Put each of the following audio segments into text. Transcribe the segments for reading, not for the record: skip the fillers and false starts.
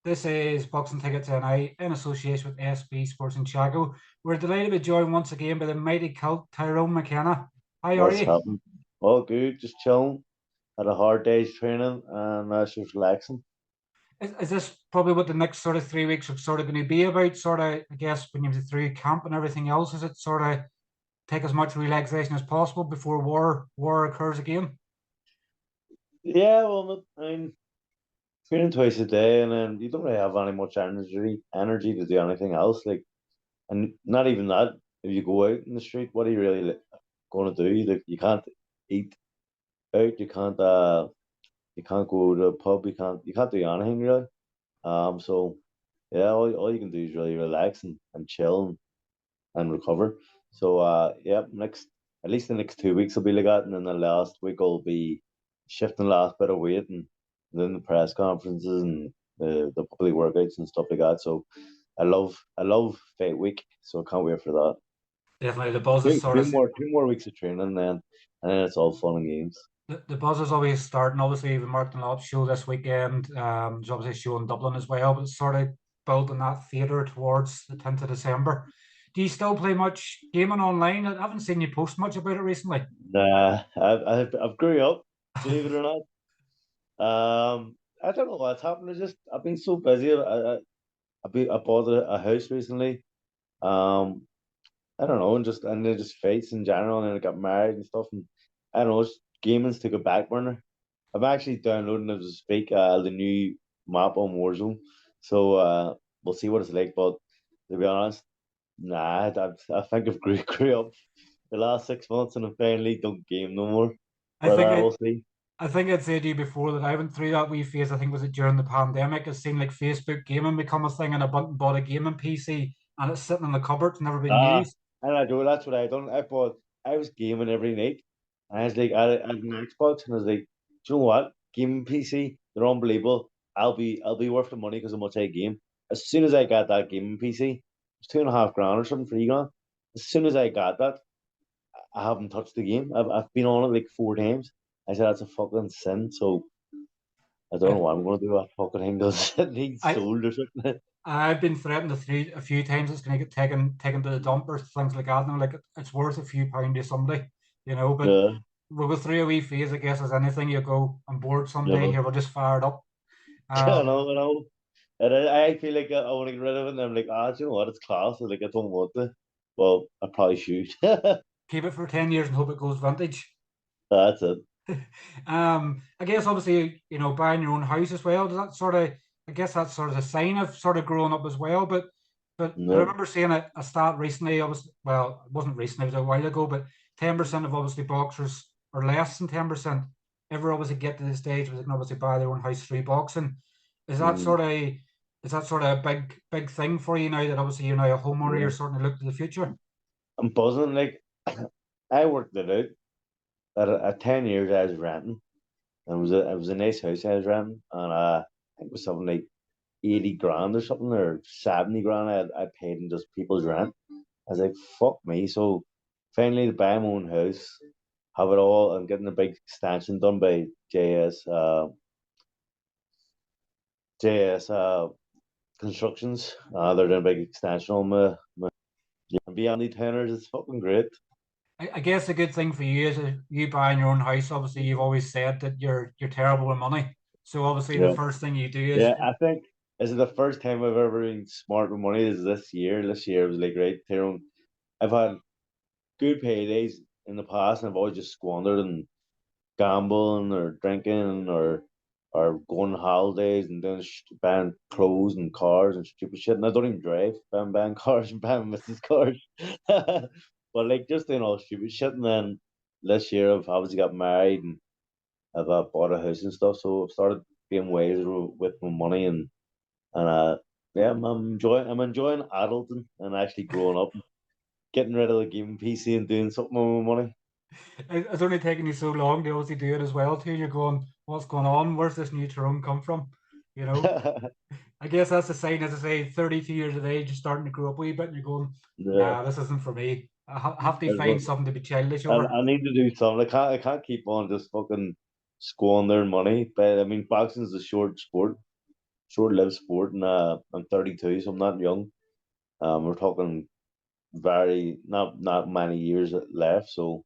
This is Boxing Tickets NI in association with SB Sports Chaco. We're delighted to be joined once again by the mighty cult Tyrone McKenna. How are What's you? happening? All good, just chilling. Had a hard day's training and just relaxing. Is this probably what the next sort of 3 weeks are sort of going to be about? Sort of, I guess, when you're through camp and everything else, is it sort of take as much relaxation as possible before war occurs again? Yeah, well, I mean, training twice a day, and then you don't really have any much energy to do anything else. Like, and not even that. If you go out in the street, what are you really going to do? Like, you can't eat out. You can't go to a pub. You can't do anything really. So yeah, all you can do is really relax and chill and recover. So yeah, next at least the next 2 weeks will be like that, and then the last week will be shifting the last bit of weight and then the press conferences and the public workouts and stuff like that. So I love fight week, so I can't wait for that. Definitely, the buzz is Two, sort two of more two more weeks of training, and then it's all fun and games. the buzz is always starting. Obviously, the Martin Lop show this weekend. There's obviously a show in Dublin as well, but it's sort of building that theatre towards the 10th of December. Do you still play much gaming online? I haven't seen you post much about it recently. Nah, I've grew up, believe it or not. I don't know what's happened. I've been so busy. I bought a house recently. Um, I don't know, and then just fights in general, and then I got married and stuff, and I don't know, just gaming's took a back burner. I'm actually downloading as we speak the new map on Warzone, so we'll see what it's like. But to be honest, nah, I think I've grew up the last 6 months, and I finally don't game no more. I But think we'll I, see. I think I'd said to you before that I went through that wee phase. I think was it during the pandemic. It seemed like Facebook gaming become a thing, and I bought a gaming PC, and it's sitting in the cupboard, never been Ah, used. and I do. That's what I done. I was gaming every night. And I was like, I had an Xbox, and I was like, do you know what? Gaming PC, they're unbelievable. I'll be worth the money because how much I game. As soon as I got that gaming PC, it was 2.5 grand or something for you grand. As soon as I got that, I haven't touched the game. I've been on it like 4 times. I said that's a fucking sin. So I don't know I, what I'm gonna do. That fucking thing because it needs I sold or something. I've been threatened a few times it's going to get taken to the dump or things like that. And I'm like, it's worth a few pound to somebody, you know. But Yeah, we'll go through a wee phase, I guess, as anything. You go, I'm bored someday. yeah. Here, we'll just fire it up. I Um, know, I know. And I feel like I want to get rid of it, and I'm like, do you know what? It's class. I like, I don't want to. Well, I probably should. keep it for 10 years and hope it goes vintage. That's it. I guess obviously, buying your own house as well. Does that sort of, I guess that's sort of a sign of sort of growing up as well. But I No. remember seeing a stat recently. Well, it wasn't recently, it was a while ago, but 10% of obviously boxers, or less than 10%, ever obviously get to the stage where they can obviously buy their own house through boxing. Is that Mm, sort of is that sort of a big thing for you now that obviously you're now a homeowner, you're yeah. starting to look to the future? I'm buzzing. Like, I worked it out. At 10 years, I was renting. And it was a nice house I was renting. And I think it was something like 80 grand or something, or 70 grand I paid in just people's rent. I was like, fuck me. So finally, to buy my own house, have it all, and getting a big extension done by JS Constructions. They're doing a big extension on my and beyond the tenors. It's fucking great. I guess a good thing for you is you buying your own house. Obviously, you've always said that you're terrible with money. So obviously, the Yeah, first thing you do is yeah. I think this is the first time I've ever been smart with money. Is this year? This year was like right, Tyrone. I've had good paydays in the past, and I've always just squandered and gambling or drinking or going on holidays and then buying clothes and cars and stupid shit. And I don't even drive. Buying cars and buying Mrs. cars. But like just doing all stupid shit. And then this year I've obviously got married and I've bought a house and stuff. So I've started being ways with my money and yeah, I'm enjoying adulting and actually growing up, getting rid of the gaming PC and doing something with my money. it's only taking you so long to obviously do it as well too. You're going, what's going on? Where's this new Tyrone come from? You know, I guess that's the sign, as I say, 32 years of age, you're starting to grow up a wee bit, and you're going, Yeah. nah, this isn't for me. Have to find Well, something to be childish I, over. I need to do something. I can't keep on just fucking squandering money. But I mean, boxing's a short sport, short-lived sport, and I'm 32, so I'm not young. We're talking very not many years left, so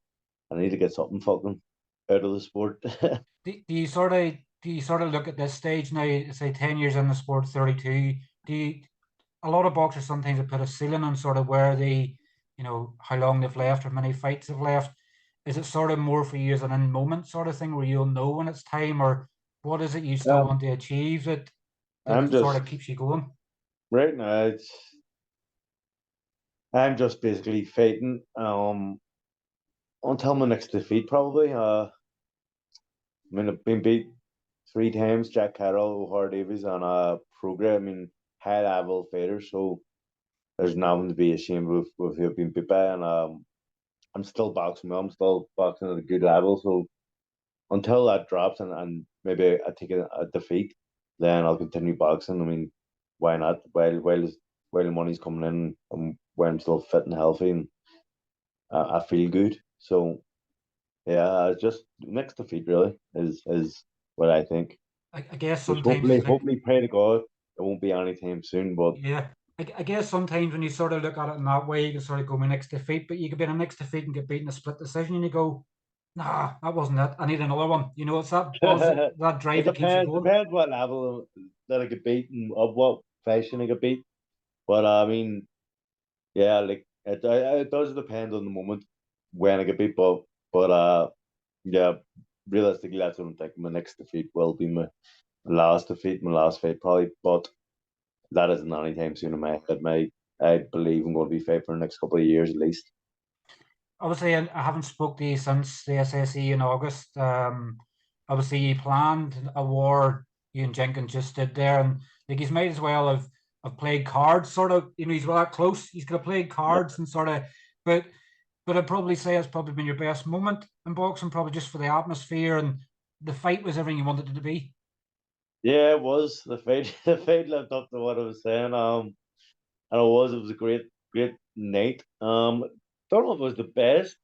I need to get something fucking out of the sport. Do you sort of look at this stage now, say 10 years in the sport, 32? Do you, a lot of boxers sometimes have put a ceiling on sort of where how long they've left or many fights they've left. Is it sort of more for you as an in moment sort of thing where you'll know when it's time, or what is it you still um, want to achieve that I'm sort just of keeps you going? right now. I'm just basically fighting until my next defeat, probably. I mean, I've been beat three times: Jack Catterall, Ohara, Davies, and Prograis. I mean, high level fighters. So there's nothing to be ashamed with who I've been beat by, and I'm still boxing well. I'm still boxing at a good level. So until that drops and maybe I take a defeat, then I'll continue boxing. I mean, why not? While the money's coming in, when I'm still fit and healthy, and I feel good. So yeah, it's just next defeat really is what I think. I guess Which sometimes it's like, hopefully pray to God it won't be anytime soon. But yeah, I guess sometimes when you sort of look at it in that way, you can sort of go my next defeat, but you could be in a next defeat and get beaten a split decision, and you go, nah, that wasn't it. I need another one. It's that buzz, that drive it that keeps you going. depends what level that I get beat and of what fashion I get beat. But I mean, yeah, like it does depend on the moment when I get beat. But yeah, realistically, that's what I'm thinking. My next defeat will be my last defeat, my last fight probably. But that isn't anytime soon in my head. I believe I'm going to be fit for the next couple of years at least. Obviously, I haven't spoke to you since the SSE in August. Obviously, you planned a war. You and Jenkins just stood there, and like he's might as well have played cards. Sort of, he's that close. He's could have played cards and sort of, but I'd probably say it's probably been your best moment in boxing, probably just for the atmosphere and the fight was everything you wanted it to be. Yeah, it was the fight. The fight lived up to what I was saying. And it was a great night. Don't know if it was the best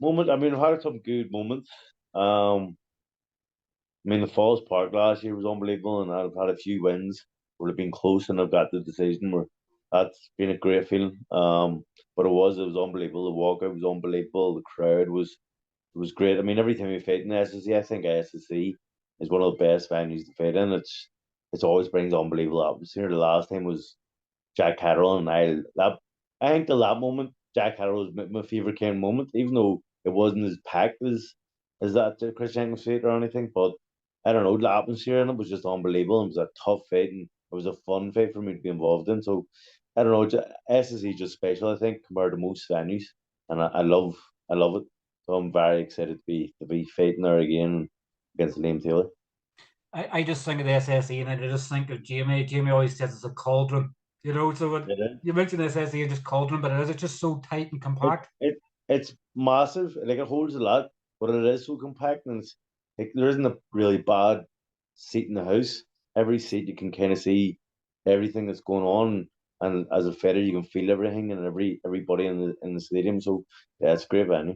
moment. I mean, I've had some good moments. I mean, the Falls Park last year was unbelievable, and I've had a few wins where they've been close and I've got the decision. Where that's been a great feeling. But it was unbelievable. The walkout was unbelievable. The crowd was great. I mean, every time we fight in the SSC, I think SSC is one of the best venues to fight in. It's always brings unbelievable atmosphere. The last time was Jack Catterall, and I think the that moment Jack Catterall was my favorite kind of moment, even though it wasn't as packed as that Chris Jenkins fight or anything. But I don't know, the atmosphere in it was just unbelievable. It was a tough fight, and it was a fun fight for me to be involved in. So I don't know, SSE just special, I think, compared to most venues, and I love it. So I'm very excited to be fighting there again against Liam Taylor. I just think of the SSE and I just think of Jamie. Jamie always says it's a cauldron, So when It is. you mentioned SSE and just cauldron, but it's just so tight and It, compact. it's massive. Like it holds a lot, but it is so compact, and it's like there isn't a really bad seat in the house. Every seat you can kind of see everything that's going on, and as a fighter, you can feel everything and everybody in the stadium. So yeah, it's a great venue.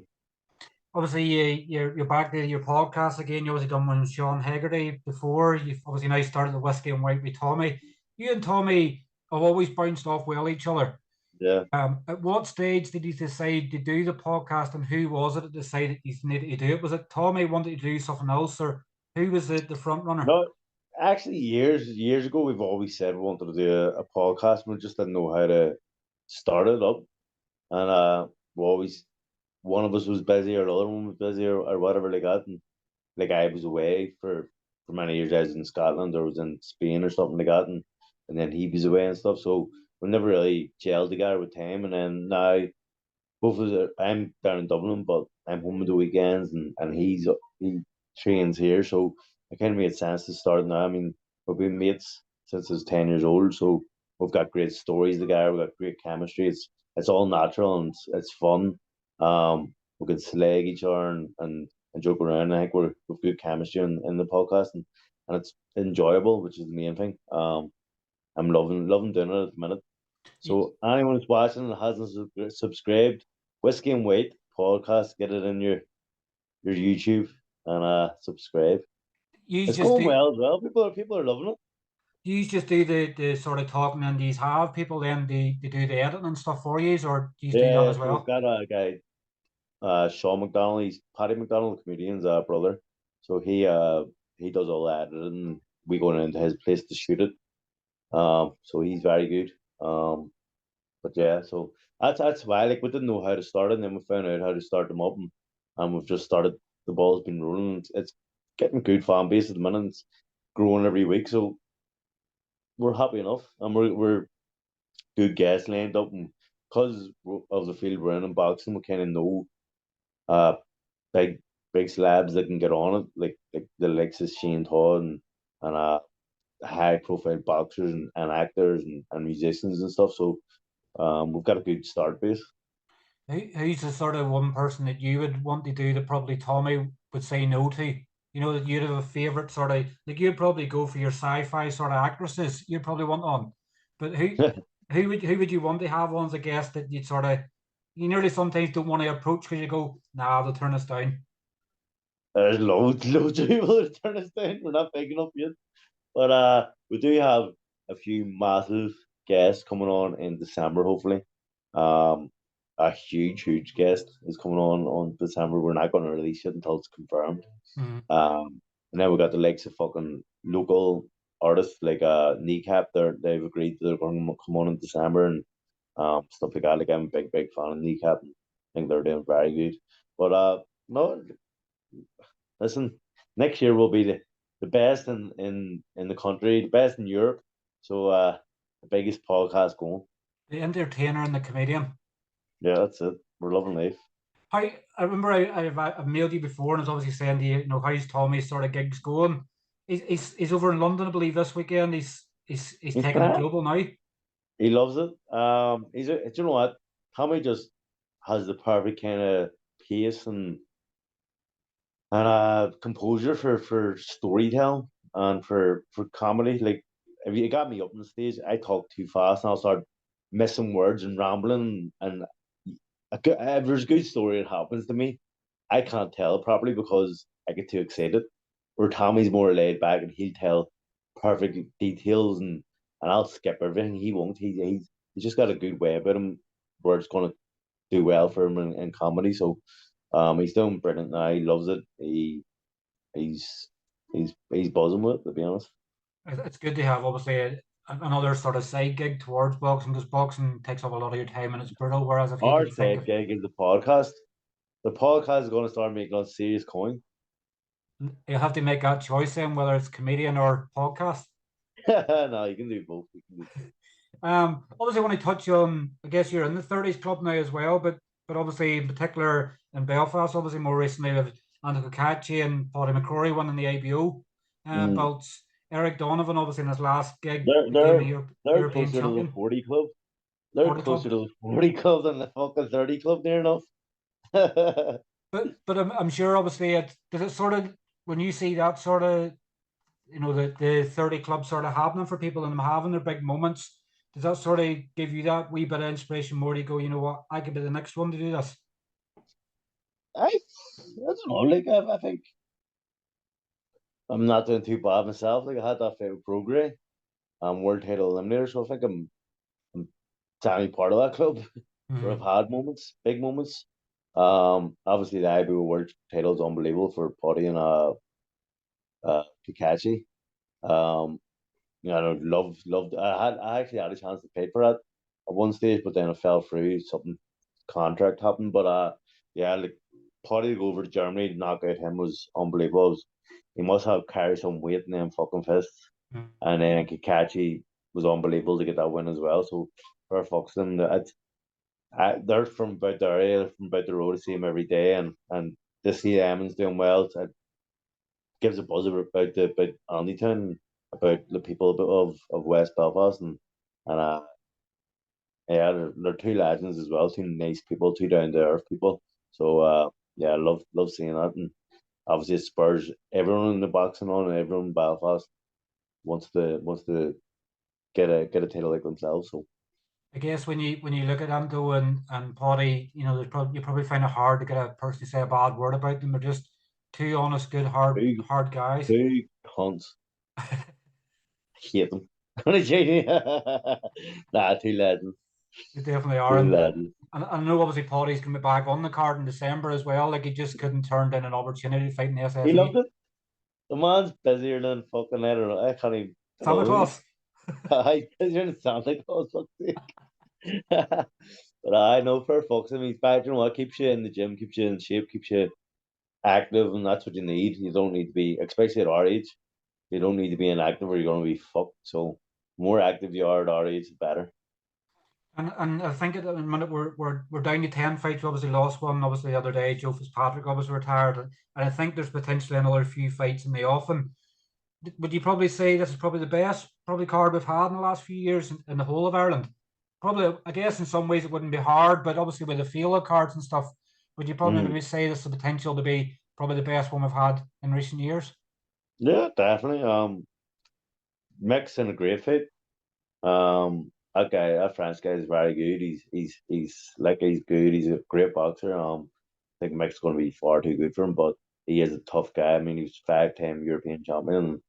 Obviously, you're back to your podcast again. You obviously done one with Sean Haggerty before. You've obviously now started the Whiskey and White with Tommy. You and Tommy have always bounced off well each other. Yeah. At what stage did you decide to do the podcast, and who was it that decided you needed to do it? Was it Tommy wanted to do something else, or who was the front runner? No, actually, years ago, we've always said we wanted to do a podcast, but we just didn't know how to start it up, and we always one of us was busy or the other one was busy or whatever like that. And like I was away for many years. I was in Scotland or was in Spain or something like that, and then he was away and stuff. So we never really gelled together with time. And then now both of us, I'm down in Dublin, but I'm home on the weekends, and he trains here. So it kind of made sense to start now. I mean, we've been mates since I was 10 years old, so we've got great stories together. We've got great chemistry. It's all natural and it's fun. We can slag each other and joke around. I think we've good chemistry in the podcast, and it's enjoyable, which is the main thing. I'm loving doing it at the minute. So anyone who's watching and hasn't subscribed, Whiskey and Wait podcast, get it in your YouTube and subscribe. You It's just going do well as well. People are loving it. Do you just do the sort of talking, and these have people then they do the editing and stuff for you, or do you do that Yeah, as so we've well? got a guy, Sean McDonald. He's Paddy McDonald, the comedian's brother. So he does all that, and we go into his place to shoot it. So he's very good. But yeah, so that's why like we didn't know how to start it, and then we found out how to start them up, and we've just started. The ball's been rolling. It's getting good fan base at the minute. It's growing every week, so we're happy enough, and we're good guests lined up, and because of the field we're in boxing, we kind of know uh big big slabs that can get on it, like the likes of Shane Todd and high profile boxers and actors and musicians and stuff. So we've got a good start base. Who's the sort of one person that you would want to do that probably Tommy would say no to? You know, that you'd have a favorite sort of like you'd probably go for your sci-fi sort of actresses. You'd probably want on, but who would you want to have on as a guest that you'd sort of you nearly sometimes don't want to approach because you go, nah, they'll turn us down. There's loads of people that turn us down. We're not big enough yet. But we do have a few massive guests coming on in December, hopefully. A huge guest is coming on December. We're not going to release it until it's confirmed. Mm. And then we got the likes of fucking local artists like Kneecap. They've agreed that they're going to come on in December and stuff like that. Like I'm a big fan of Kneecap. I think they're doing very good. But no, listen, next year will be the best in the country, the best in Europe. So the biggest podcast going. The entertainer and the comedian. Yeah, that's it. We're loving life. I remember I've mailed you before, and I was obviously saying to you, you know, how's Tommy's sort of gigs going? He's over in London, I believe, this weekend. He's He's taking it grand. global now. He loves it. Do you know what? Tommy just has the perfect kind of pace and composure for storytelling and for comedy. Like if you got me up on the stage, I talk too fast and I'll start missing words and rambling. And if there's a good story that happens to me, I can't tell it properly because I get too excited. Where Tommy's more laid back and he'll tell perfect details and I'll skip everything. He won't. He's just got a good way about him where it's gonna do well for him in comedy. So he's doing brilliant now. He loves it. He's he's buzzing with it, to be honest. It's good to have obviously another sort of side gig towards boxing because boxing takes up a lot of your time and it's brutal. Whereas if you Our could think side of gig is the podcast. The podcast is going to start making us serious coin. you have to make that choice then whether it's comedian or podcast. No, you can do both. You can do both. Obviously, I want to touch on. I guess you're in the 30s club now as well, but obviously, in particular in Belfast, obviously more recently with Andy Kokachi and Paddy McCrory winning the IBO Mm. belts. Eric Donovan, obviously in his last gig, They're became a they're they're European closer to the champion. 40 club. They're 40 closer club. to the 40 club than the fucking 30 club, near enough. But I'm sure obviously it does it sort of when you see that sort of you know the 30 club sort of happening for people and them having their big moments. Does that sort of give you that wee bit of inspiration more to go, you know what, I could be the next one to do this? I don't know. Like I think I'm not doing too bad myself. Like I had that fight with Prograis. World title eliminator, so I think I'm definitely part of that club where I've Mhm. had moments, big moments. Obviously the IBO world title is unbelievable for Potty and Pikachu. Um, you know, loved. I actually had a chance to pay for that at one stage, but then it fell through. Something contract happened, but yeah, like Potty to go over to Germany to knock out him was unbelievable. He must have carried some weight in them fucking fists. Mhm. And then Kikachi was unbelievable to get that win as well. So for Foxton, they're from about the area, they're from about the road. to see him every day, and to see Emmons doing well, it gives a buzz about Andytown, about the people of West Belfast, and yeah, they're two legends as well, two nice people, two down to earth people. So yeah, I love seeing that, and obviously it spurs everyone in the boxing on, and everyone in Belfast wants to get a title like themselves. So I guess when you look at Ando and Potty, you know, you probably find it hard to get a person to say a bad word about them. They're just two honest, good, hard two hard guys. two cunts, hate them. Nah, two legends. They definitely are. Two And legends. I know obviously Paddy's going to be back on the card in December as well. Like he just couldn't turn down an opportunity to fight in the He loved SSE. it. The man's busier than fucking, I don't know. I can't even Santa believe. Claus. He's busier than Santa Claus, fuck's sake. But I know for fuck's sake, he's back. You know what? Keeps you in the gym, keeps you in shape, keeps you active, and that's what you need. You don't need to be, especially at our age, you don't need to be inactive or you're going to be fucked. So, more active you are at our age, the better. And I think at the minute we're down to 10 fights. We obviously lost one, obviously the other day. Joe Fitzpatrick obviously retired. And I think there's potentially another few fights in the offing. Would you probably say this is probably the best probably card we've had in the last few years in the whole of Ireland? Probably, I guess in some ways it wouldn't be hard, but obviously with the field of cards and stuff, would you probably Mm. maybe say this is the potential to be probably the best one we've had in recent years? Yeah, definitely. Mick's in a great fit. That guy, that French guy is very good. He's good. He's a great boxer. I think Mick's going to be far too good for him, but he is a tough guy. I mean, he was 5-time European champion and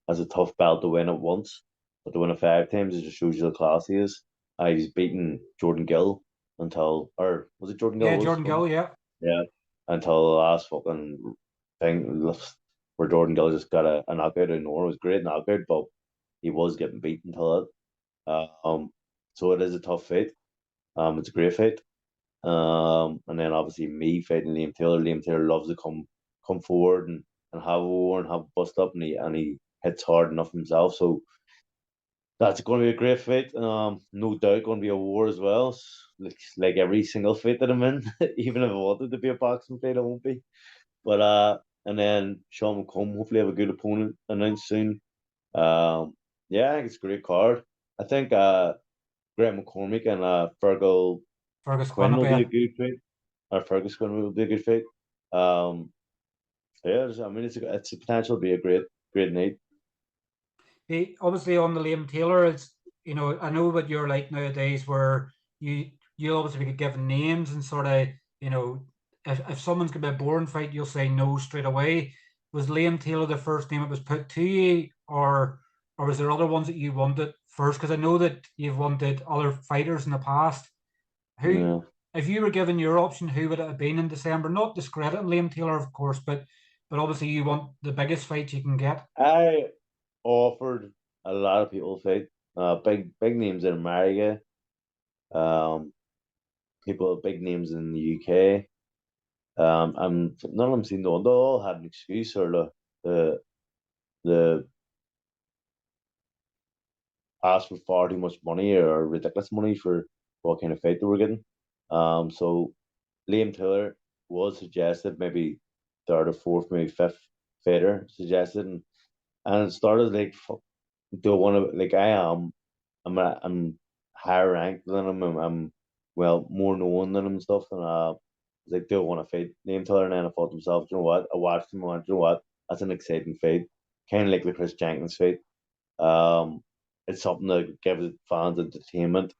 has a tough belt to win it once, but to win it 5 times, it just shows you the class he is. He's beaten Jordan Gill or was it Jordan Gill Yeah, was? Jordan Gill, yeah. Yeah, until the last fucking thing where Jordan Gill just got a knockout in Nora. It was a great knockout, but he was getting beaten until that. So it is a tough fight. It's a great fight. And then obviously me fighting Liam Taylor. Liam Taylor loves to come forward and have a war and have a bust up, and he hits hard enough himself. So that's going to be a great fight. No doubt going to be a war as well. Like every single fight that I'm in, even if I wanted to be a boxing fight, I won't be. But and then Sean McComb hopefully have a good opponent announced soon. Yeah, I think it's a great card. I think Graham McCormick and Fergus Quinn will be a Quinnipiac. good fight. Or Fergus Quinn will be a good fight. Um, yeah, I mean it's a potential to be a great night. Obviously on the Liam Taylor, it's I know what you're like nowadays, where you obviously be given names and sort of if someone's gonna be a boring fight, you'll say no straight away. Was Liam Taylor the first name that was put to you, or was there other ones that you wanted first? Because I know that you've wanted other fighters in the past. Who, Yeah. if you were given your option, who would it have been in December? Not discrediting Liam Taylor, of course, but obviously you want the biggest fight you can get. I offered a lot of people fight. Big names in America. Um, people big names in the UK. And none of them seemed to. They all had an excuse or the the asked for far too much money or ridiculous money for what kind of fight they were getting. So Liam Taylor was suggested, maybe third or fourth, maybe fifth fighter suggested, and it started like do I want to like I am I'm higher ranked than him. I'm well more known than him and stuff, and like do I want to fight Liam Taylor? And then I thought to myself, you know what? I watched him. I went, you know what? That's an exciting fight, kind of like the Chris Jenkins fight. Um, it's something that gives fans entertainment.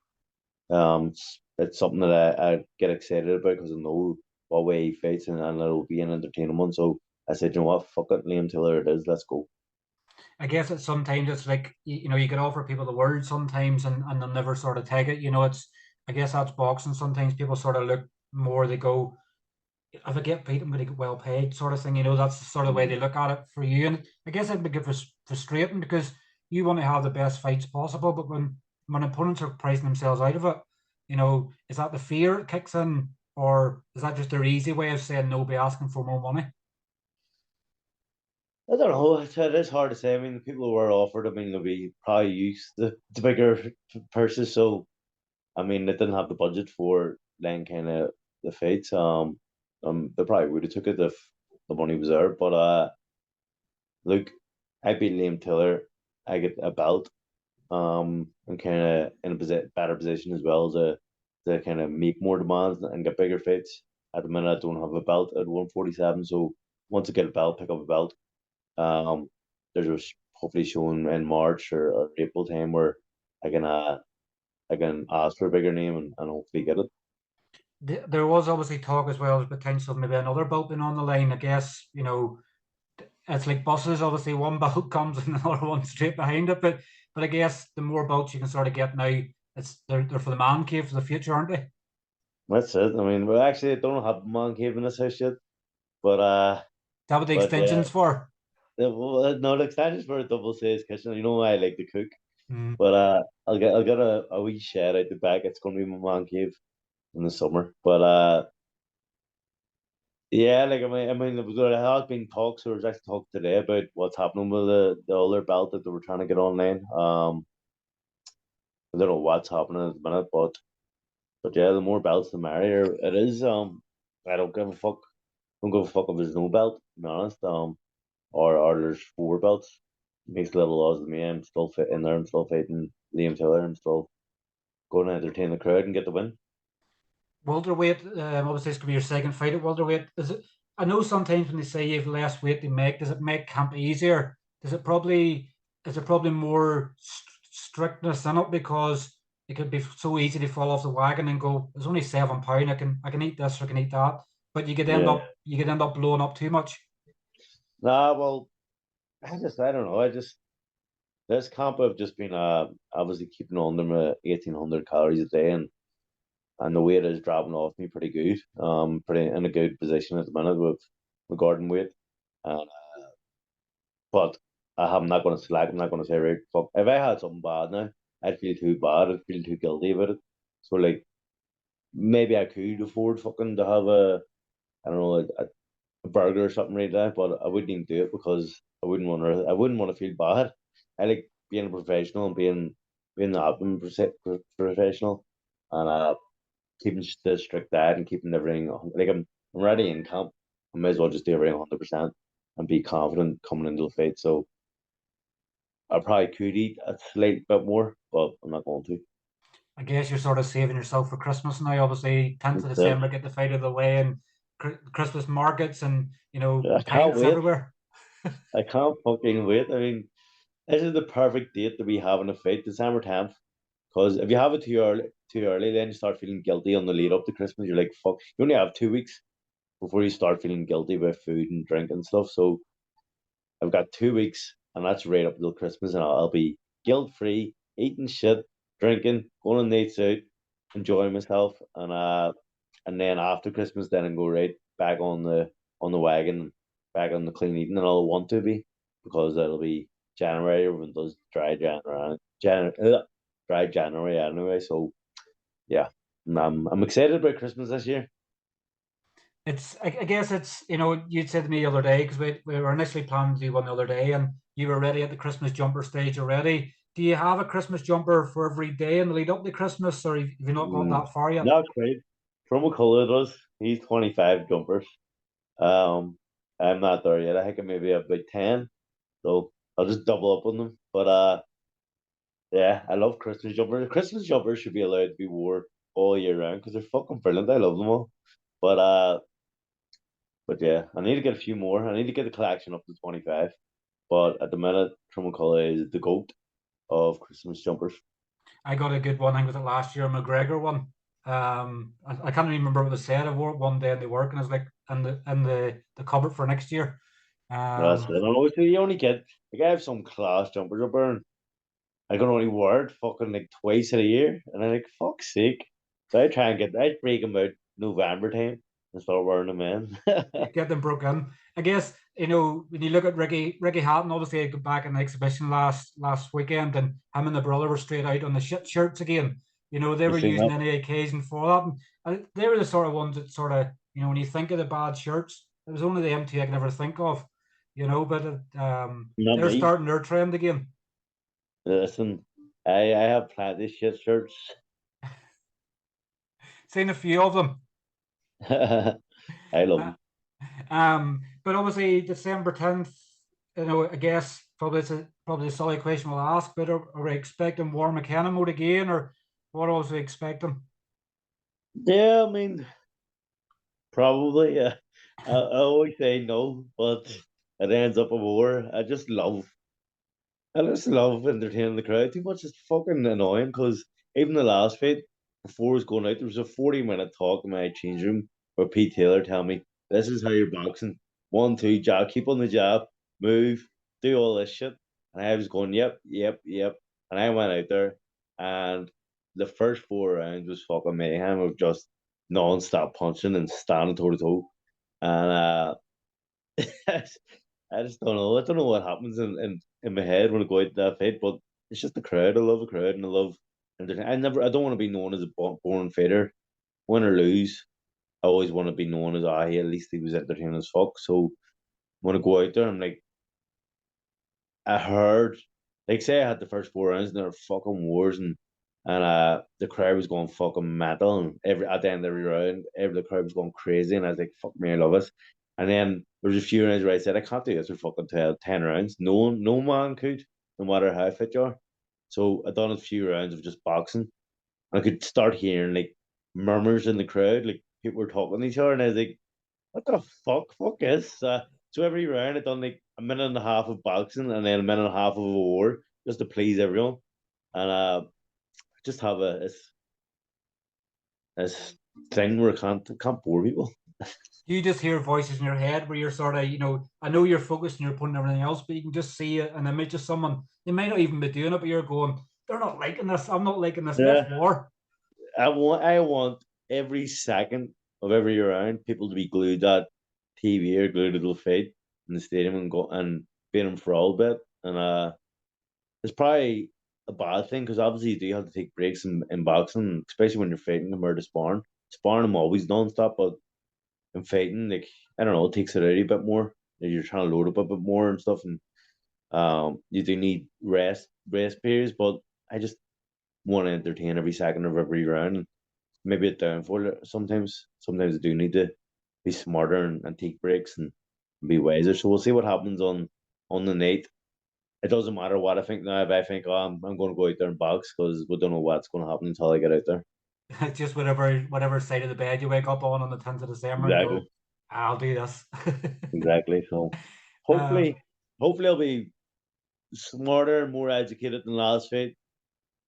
It's something that I get excited about because I know what way he fights and it'll be an entertaining one. So I said, you know what, fuck it, Liam Taylor it is, let's go. I guess it's sometimes it's like you can offer people the world sometimes and they'll never sort of take it. It's I guess that's boxing. Sometimes people sort of look more. They go, if I get beat, I'm going to get well paid, sort of thing. That's the sort of way they look at it for you. And I guess it would get frustrating because you want to have the best fights possible, but when opponents are pricing themselves out of it, is that the fear that kicks in, or is that just their easy way of saying no by asking for more money? I don't know. It is hard to say. I mean, the people who were offered, I mean, they'll be probably used the bigger purses. So, I mean, they didn't have the budget for then kind of the fights. They probably would have took it if the money was there. But look, I beat Liam Taylor. I get a belt. And kind of in a better position as well to kind of make more demands and get bigger fights. At the minute, I don't have a belt at 147. So once I get a belt, pick up a belt. Um, there's a hopefully showing in March or April time where I can uh I can ask for a bigger name and hopefully get it. There was obviously talk as well as potential maybe another boat being on the line. I guess it's like buses. Obviously, one boat comes and another one straight behind it. But But I guess the more belts you can sort of get now, they're for the man cave for the future, aren't they? That's it. I mean, well, actually, I don't have man cave in this house yet, but Is that what the yeah, extension's for? well, no, the extensions for a double size kitchen. You know, I like to cook, Mm. but I'll get a wee shed out the back. It's going to be my man cave in the summer, but yeah, like there has been talks. There was actually talk today about what's happening with the other belt that they were trying to get online. I don't know what's happening at the minute, but yeah, the more belts, the merrier. It is. I don't give a fuck. Don't give a fuck if there's no belt. To be honest. Or there's four belts. Makes little laws with me. I'm still fit in there. I'm still fighting Liam Taylor. I'm still going to entertain the crowd and get the win. Welterweight, obviously, this could be your second fight at welterweight. Is it? I know sometimes when they say you have less weight to make, does it make camp easier? Does it probably is it probably more strictness in it because it could be so easy to fall off the wagon and go, "There's only 7 pound. I can eat this or I can eat that," but Yeah. you could end up blowing up too much. Nah. Well, I don't know. This camp I've just been obviously keeping under my 1,800 calories a day, and the weight is dropping off me pretty good. Pretty in a good position at the minute with my garden weight. And but I'm not going to slack. I'm not going to say right. Fuck. If I had something bad now, I'd feel too bad. I'd feel too guilty about it. So like maybe I could afford fucking to have I don't know a burger or something right now, but I wouldn't even do it because I wouldn't want to feel bad. I like being a professional and being the admin professional, and keeping the strict diet and keeping everything like I'm ready in camp. I may as well just do everything 100% and be confident coming into the fight. So I probably could eat a slight bit more, but I'm not going to. I guess you're sort of saving yourself for Christmas now. Obviously, 10th of That's it. December, get the fight out of the way, and Christmas markets and I can't pints wait. everywhere. I can't fucking wait. I mean, this is the perfect date to be having a fight, December 10th. Because if you have it too early, then you start feeling guilty on the lead up to Christmas. You're like, fuck, you only have 2 weeks before you start feeling guilty about food and drink and stuff. So I've got 2 weeks, and that's right up till Christmas, and I'll be guilt free, eating shit, drinking, going on nights out, enjoying myself, and then after Christmas, then I go right back on the wagon, back on the clean eating, and I'll want to be because it'll be January. Everyone does dry January anyway. So yeah, I'm excited about Christmas this year. I guess it's, you'd said to me the other day, because we were initially planning to do one the other day, and you were ready at the Christmas jumper stage already. Do you have a Christmas jumper for every day in the lead up to Christmas, or have you not got Mm, that far yet? Not quite. From McCullough does. He's 25 jumpers. Um, I'm not there yet. I think I maybe have about 10. So I'll just double up on them. But yeah, I love Christmas jumpers. Christmas jumpers should be allowed to be worn all year round because they're fucking brilliant. I love them all. But uh, but yeah, I need to get a few more. I need to get the collection up to 25. But at the minute, Trumacula is the goat of Christmas jumpers. I got a good one. I think was it last year, a McGregor one. I can't even remember what they said. I wore it one day in the work, and I was like, in the cupboard for next year. That's it. Um, I know. So you only get like I have some class jumpers up there. I can only wear it fucking like twice a year, and I'm like, fuck's sake. So I break them out November time and start wearing them in. get them broke in. I guess when you look at Ricky Hatton, obviously I got back in the exhibition last weekend, and him and the brother were straight out on the shit shirts again. They You were seen using that? any occasion for that, and they were the sort of ones that sort of when you think of the bad shirts, it was only the M2 I can ever think of. But Not they're me. starting their trend again. Listen, I have plenty of shit shirts. Seen a few of them. I love Uh, them. but obviously December 10th, I guess probably a silly question we'll ask, but are we expecting War McKenna mode again, or what else are we expecting? Yeah, I mean, probably. I always say no, but it ends up a war. I just love entertaining the crowd too much. It's fucking annoying because even the last fight, before it was going out, there was a 40-minute talk in my change room where Pete Taylor tell me, this is how you're boxing. 1, 2, jab, keep on the jab, move, do all this shit. And I was going, yep, yep, yep. And I went out there, and the first 4 rounds was fucking mayhem of just non-stop punching and standing toe to toe. And I just don't know. I don't know what happens in my head when I go out to that fight, but it's just the crowd. I love a crowd, and I love. I don't want to be known as a born fighter, win or lose. I always want to be known as, at least he was entertaining as fuck. So when I go out there, I'm like, I heard, like, say I had the first 4 rounds and they were fucking wars, and the crowd was going fucking mental, and at the end of every round, the crowd was going crazy, and I was like, fuck me, I love it. And then there was a few rounds where I said, I can't do this for fucking 10 rounds. No man could, no matter how fit you are. So I done a few rounds of just boxing. I could start hearing like murmurs in the crowd, like people were talking to each other, and I was like, what the fuck is? So every round I done like a minute and a half of boxing and then a minute and a half of a war just to please everyone, and just have this thing where I can't bore people. You just hear voices in your head where you're sort of, I know you're focused and you're putting everything else, but you can just see an image of someone. They might not even be doing it, but you're going, they're not liking this. I'm not liking this. Let's Yeah, war. I want every second of every round people to be glued at TV or glued to the fight in the stadium and go and beat them for all bit. And it's probably a bad thing because obviously you do have to take breaks in boxing, especially when you're fighting compared to sparring. Sparring I'm always non-stop, but in fighting, like, I don't know, it takes it out a bit more. You're trying to load up a bit more and stuff, and you do need rest periods. But I just want to entertain every second of every round. And maybe a downfall sometimes. Sometimes I do need to be smarter and take breaks and be wiser. So we'll see what happens on the night. It doesn't matter what I think now. If I think, I'm going to go out there and box, because we don't know what's going to happen until I get out there. Just whatever side of the bed you wake up on the 10th of December and go, Exactly. I'll do this. Exactly. So uh, hopefully I'll be smarter, more educated than last fight.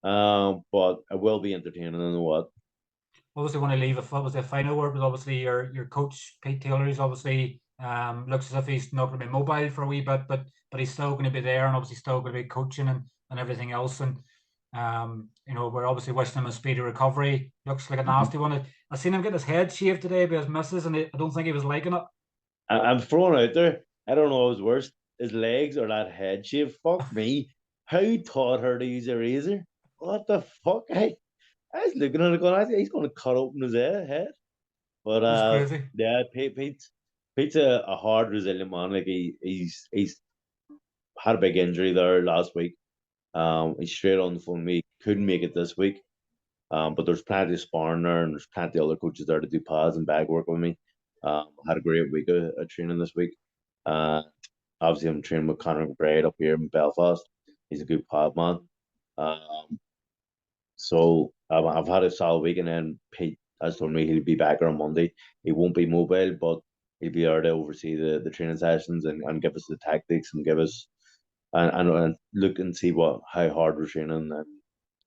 But I will be entertaining. I know what. Obviously want to leave a final word, but obviously your coach Pete Taylor is obviously looks as if he's not going to be mobile for a wee bit, but he's still going to be there and obviously still going to be coaching and everything else. And we're obviously wishing him a speedy recovery. Looks like a nasty one. I seen him get his head shaved today by his missus, and I don't think he was liking it. I'm throwing out there. I don't know what's worse, his legs or that head shave. Fuck me. How taught her to use a razor? What the fuck? I was looking at it going, he's going to cut open his head. But It's crazy. yeah, Pete's a hard, resilient man. Like he's had a big injury there last week. He's straight on the phone. We couldn't make it this week. But there's plenty of sparring there, and there's plenty of other coaches there to do pads and bag work with me. Had a great week of training this week. Uh, Obviously, I'm training with Prograis up here in Belfast. He's a good pad man. Um, so I've had a solid week, and then Pete has told me he'll be back on Monday. He won't be mobile, but he'll be there to oversee the training sessions and give us the tactics and give us and look and see how hard we're training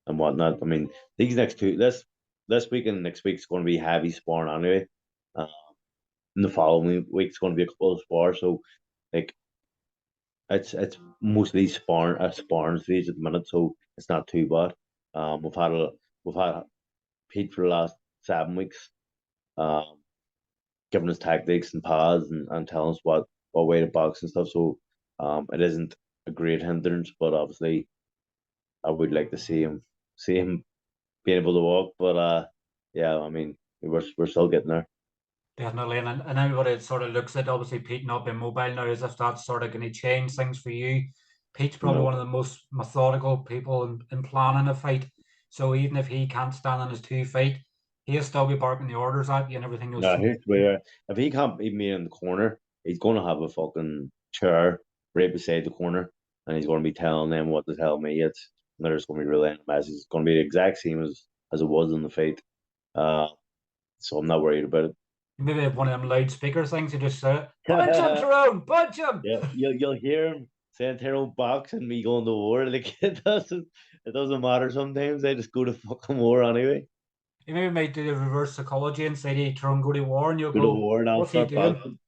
and whatnot. I mean, these next two this week and next week is going to be heavy sparring anyway. Uh, in the following week, it's going to be a couple of spars. So like it's mostly sparring stage at the minute, so it's not too bad. We've had Pete for the last 7 weeks, um, giving us tactics and paths and telling us what way to box and stuff. So it isn't a great hindrance, but obviously I would like to see him being able to walk. But yeah, I mean we're still getting there. Definitely, and everybody sort of looks at obviously Pete not being mobile now as if that's sort of going to change things for you. Pete's probably No, one of the most methodical people in planning a fight. So even if he can't stand on his 2 feet, he'll still be barking the orders at you and everything goes no, from. here's where if he can't beat me in the corner, he's going to have a fucking chair right beside the corner, and he's going to be telling them what to tell me. They're just going to be relaying the message. It's going to be the exact same as it was in the fight. Uh, so I'm not worried about Maybe have one of them loudspeaker things. You just say, "Punch him, it. Tyrone! Punch him!" Yeah, you'll hear him saying Tyrone box and me going to war. Like it doesn't matter sometimes. I just go to fucking war anyway. You maybe might do the reverse psychology and say, "Hey, Tyrone, go to war," and you'll Go to go, war and I'll "What's he start doing?"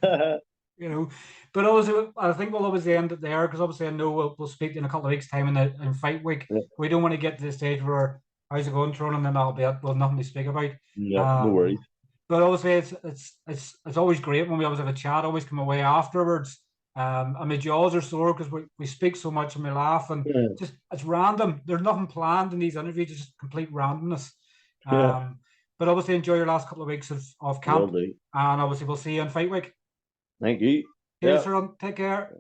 boxing. you know. But obviously, I think we'll obviously end it there because obviously I know we'll speak in a couple of weeks' time in fight week. Yeah, We don't want to get to the stage where how's it going, Tyrone, and then that'll be it. We'll nothing to speak about. yeah, no worries. But obviously, it's always great when we always have a chat. Always come away afterwards. And my jaws are sore because we speak so much and we laugh and Yeah, just it's random. There's nothing planned in these interviews. It's just complete randomness. yeah, But obviously, enjoy your last couple of weeks of will camp, do. and obviously we'll see you in fight week. Thank you. Cheers, Yeah. Tyrone. Take care.